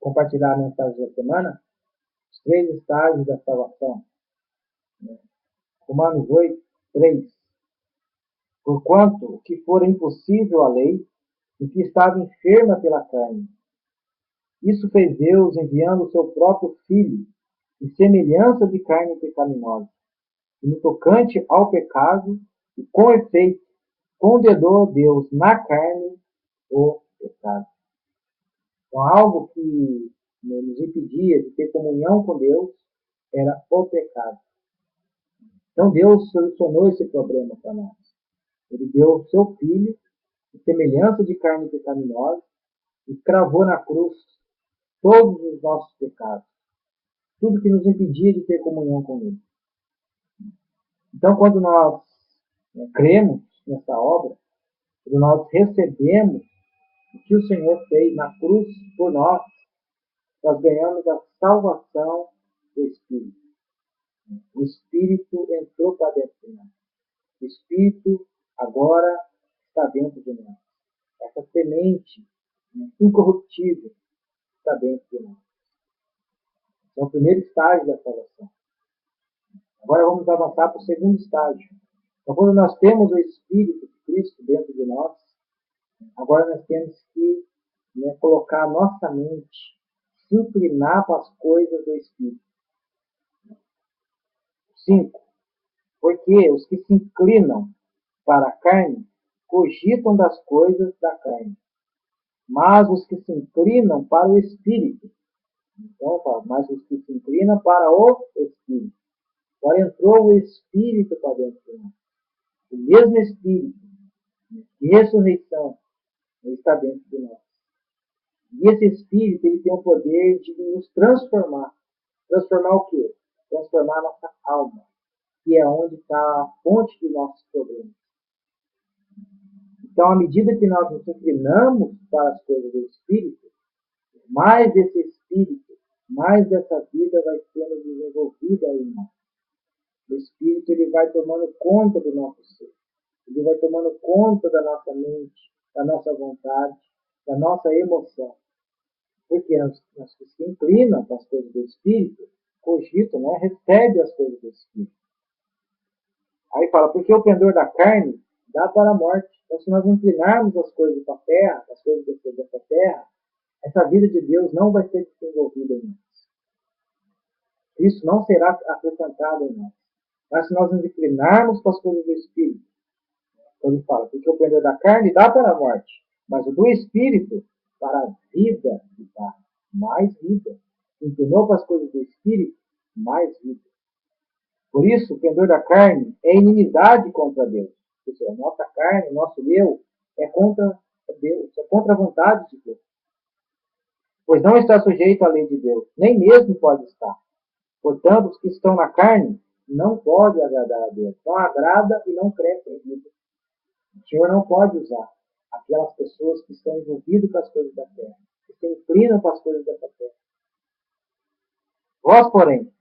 compartilhar a mensagem da semana, os 3 estágios da salvação. Romanos 8, 3. Porquanto o que for impossível à lei, o que estava enferma pela carne, isso fez Deus enviando o seu próprio Filho, em semelhança de carne pecaminosa, e no tocante ao pecado, e com efeito, condenou Deus na carne o pecado. Então, algo que nos impedia de ter comunhão com Deus era o pecado. Então, Deus solucionou esse problema para nós. Ele deu o seu Filho, em semelhança de carne pecaminosa, e cravou na cruz todos os nossos pecados. Tudo que nos impedia de ter comunhão com Ele. Então, quando nós cremos nessa obra, quando nós recebemos o que o Senhor fez na cruz por nós, nós ganhamos a salvação do Espírito. O Espírito entrou para dentro de nós. O Espírito agora está dentro de nós. Essa semente incorruptível está dentro de nós. É o primeiro estágio da salvação. Agora vamos avançar para o segundo estágio. Então, quando nós temos o Espírito de Cristo dentro de nós, agora nós temos que colocar a nossa mente, se inclinar para as coisas do Espírito. 5. Porque os que se inclinam para a carne cogitam das coisas da carne, mas os que se inclinam para o Espírito, então, mas os que se inclinam para o Espírito. Agora entrou o Espírito para dentro de nós. O mesmo Espírito de ressurreição está dentro de nós. E esse Espírito ele tem o poder de nos transformar. Transformar o quê? Transformar a nossa alma, que é onde está a fonte dos nossos problemas. Então, à medida que nós nos inclinamos para as coisas do Espírito, mais desse Espírito, mais dessa vida vai sendo desenvolvida em nós. O Espírito ele vai tomando conta do nosso ser. Ele vai tomando conta da nossa mente, da nossa vontade, da nossa emoção. Porque nós que se inclinam para as coisas do Espírito, cogitam, recebe as coisas do Espírito. Aí fala, porque o pendor da carne dá para a morte. Então, se nós inclinarmos as coisas para a terra, as coisas dessa terra, essa vida de Deus não vai ser desenvolvida em nós. Isso não será acrescentado em nós. Mas se nós nos inclinarmos para as coisas do Espírito, quando ele fala, porque o pendor da carne dá para a morte, mas o do Espírito para a vida que dá mais vida. Inclinou para as coisas do Espírito, mais vida. Por isso, o pendor da carne é inimizade contra Deus. Ou seja, a nossa carne, o nosso eu, é contra Deus, é contra a vontade de Deus. Pois não está sujeito à lei de Deus, nem mesmo pode estar. Portanto, os que estão na carne não podem agradar a Deus. Não agrada e não cresce em vida. O Senhor não pode usar aquelas pessoas que estão envolvidas com as coisas da terra, que se inclinam para as coisas dessa terra. Vós, porém,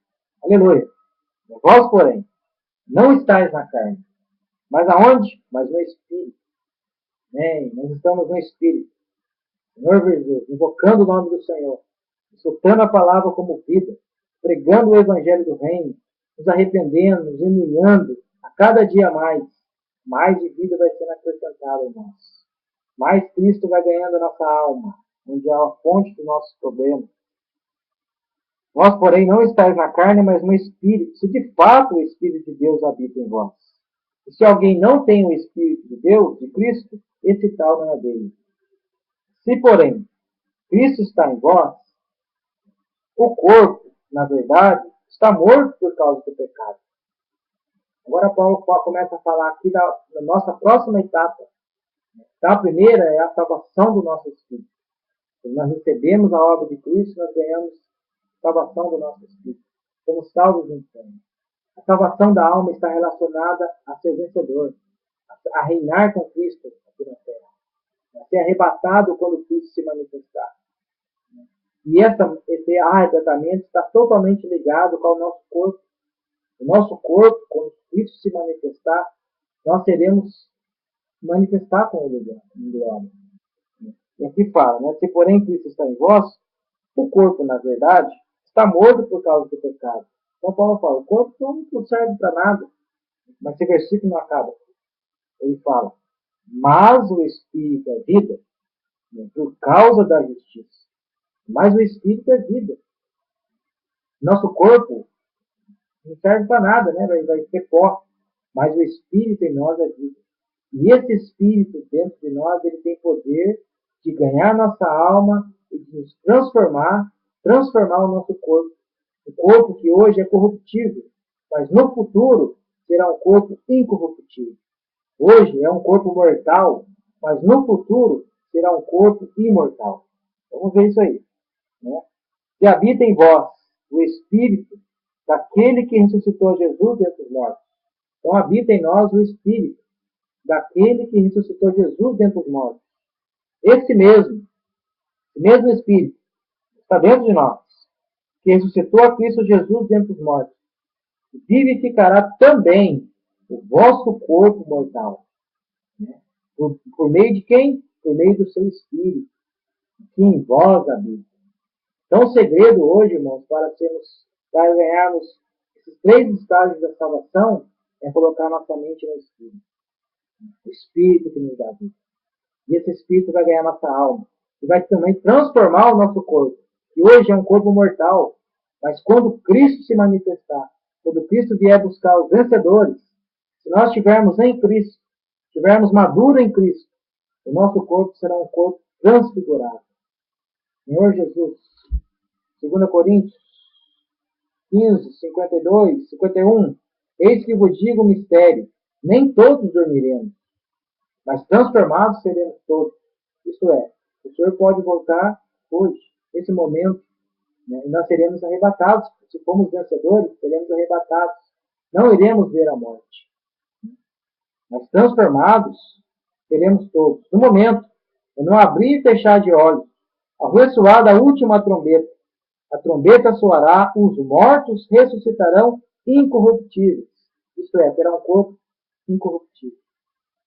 aleluia, vós, porém, não estáis na carne. Mas aonde? Mas no Espírito. Nós estamos no Espírito. Senhor Jesus, invocando o nome do Senhor, soltando a palavra como vida, pregando o Evangelho do Reino, nos arrependendo, nos humilhando, a cada dia mais de vida vai sendo acrescentada em nós. Mais Cristo vai ganhando a nossa alma, onde é a fonte dos nossos problemas. Vós, porém, não estáis na carne, mas no Espírito, se de fato o Espírito de Deus habita em vós. E se alguém não tem o Espírito de Deus, de Cristo, esse tal não é dele. Se, porém, Cristo está em vós, o corpo, na verdade, está morto por causa do pecado. Agora Paulo começa a falar aqui da nossa próxima etapa. A primeira é a salvação do nosso espírito. Quando nós recebemos a obra de Cristo, nós ganhamos a salvação do nosso espírito. Somos salvos em sangue. A salvação da alma está relacionada a ser vencedor, a reinar com Cristo aqui na terra, a ser arrebatado quando Cristo se manifestar. E esse arrebatamento está totalmente ligado com o nosso corpo. O nosso corpo, quando Cristo se manifestar, nós seremos manifestar com Ele em glória. E aqui fala, se porém Cristo está em vós, O corpo, na verdade, está morto por causa do pecado. Então Paulo fala, o corpo não serve para nada. Mas esse versículo não acaba. Ele fala, mas o Espírito é vida, né, por causa da justiça. Mas o Espírito é vida. Nosso corpo não serve para nada, né? Vai ser pó. Mas o Espírito em nós é vida. E esse Espírito dentro de nós, ele tem poder de ganhar nossa alma e de nos transformar o nosso corpo. O corpo que hoje é corruptível, mas no futuro será um corpo incorruptível. Hoje é um corpo mortal, mas no futuro será um corpo imortal. Vamos ver isso aí. Né? Se habita em vós o Espírito daquele que ressuscitou Jesus dentre os mortos. Então habita em nós o Espírito daquele que ressuscitou Jesus dentre os mortos. Esse mesmo Espírito, está dentro de nós, que ressuscitou a Cristo Jesus dentre os mortos, vivificará também o vosso corpo mortal. Né? Por meio de quem? Por meio do seu Espírito, que em vós habita. Então, o segredo hoje, irmãos, para ganharmos esses 3 estágios da salvação, é colocar nossa mente no Espírito. O Espírito que nos dá vida. E esse Espírito vai ganhar nossa alma. E vai também transformar o nosso corpo. Que hoje é um corpo mortal. Mas quando Cristo se manifestar, quando Cristo vier buscar os vencedores, se nós estivermos em Cristo, estivermos maduros em Cristo, o nosso corpo será um corpo transfigurado. Senhor Jesus, 2 Coríntios 15, 52, 51, eis que vos digo o mistério, nem todos dormiremos, mas transformados seremos todos. Isto é, o Senhor pode voltar hoje, nesse momento, né, e nós seremos arrebatados. Se formos vencedores, seremos arrebatados. Não iremos ver a morte. Mas transformados seremos todos. No momento, eu não abrir e fechar de olhos, ao ressoar da última trombeta, a trombeta soará, os mortos ressuscitarão incorruptíveis. Isto é, terá um corpo incorruptível.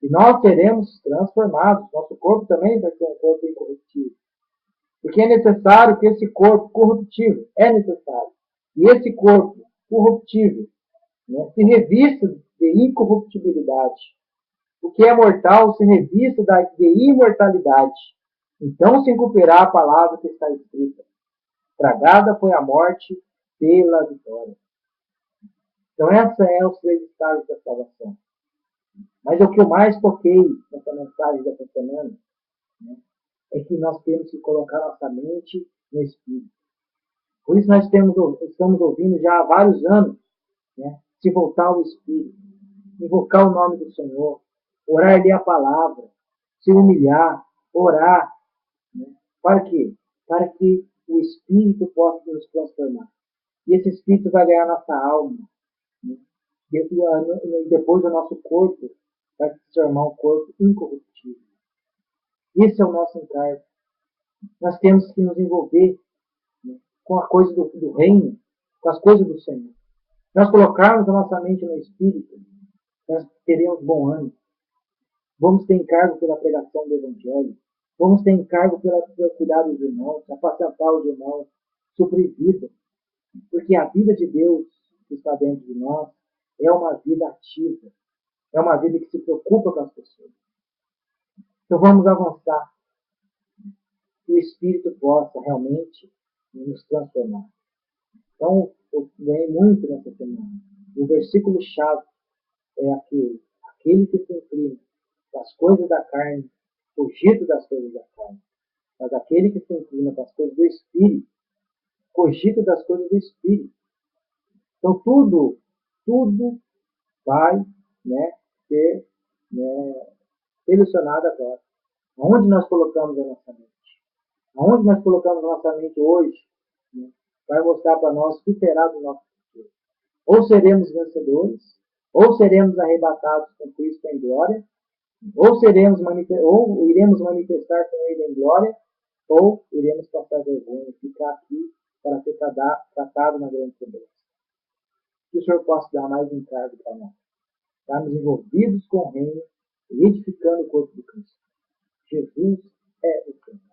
E nós seremos transformados. Nosso corpo também vai ser um corpo incorruptível. Porque é necessário que esse corpo corruptível, é necessário, e esse corpo corruptível, né, se revista de incorruptibilidade. O que é mortal se revista de imortalidade. Então se cumprirá a palavra que está escrita. Tragada foi a morte pela vitória. Então essa é os 3 estágios da salvação. Mas o que eu mais toquei nessa mensagem dessa semana, né, é que nós temos que colocar nossa mente no Espírito. Por isso nós estamos ouvindo já há vários anos, né, se voltar ao Espírito, invocar o nome do Senhor, orar e ler a palavra, se humilhar, orar. Né, para quê? Para que o Espírito possa nos transformar. E esse Espírito vai ganhar nossa alma. Né, depois o nosso corpo vai se transformar um corpo incorruptível. Esse é o nosso encargo. Nós temos que nos envolver, né, com a coisa do reino, com as coisas do Senhor. Nós colocarmos a nossa mente no Espírito, nós teremos bom ânimo. Vamos ter encargo pela pregação do Evangelho. Vamos ter encargo pelo cuidar dos irmãos, apacentar os irmãos, suprir vida. Porque a vida de Deus que está dentro de nós é uma vida ativa. É uma vida que se preocupa com as pessoas. Então vamos avançar. Que o Espírito possa realmente nos transformar. Então, eu ganhei muito nessa semana. O versículo-chave é aquele que se inclina das coisas da carne, cogita das coisas da carne. Mas aquele que se inclina das coisas do Espírito, cogita das coisas do Espírito. Então, tudo vai, né, ser, né, selecionado agora. Onde nós colocamos a nossa mente? Aonde nós colocamos a nossa mente hoje, né, vai mostrar para nós o que será do nosso futuro. Ou seremos vencedores, ou seremos arrebatados com Cristo em glória, ou iremos manifestar com Ele em glória, ou iremos passar vergonha, ficar aqui para ser tratado na grande tribulação. Que o Senhor possa dar mais encargo para nós. Estarmos envolvidos com o reino e edificando o corpo de Cristo. Jesus é o Senhor.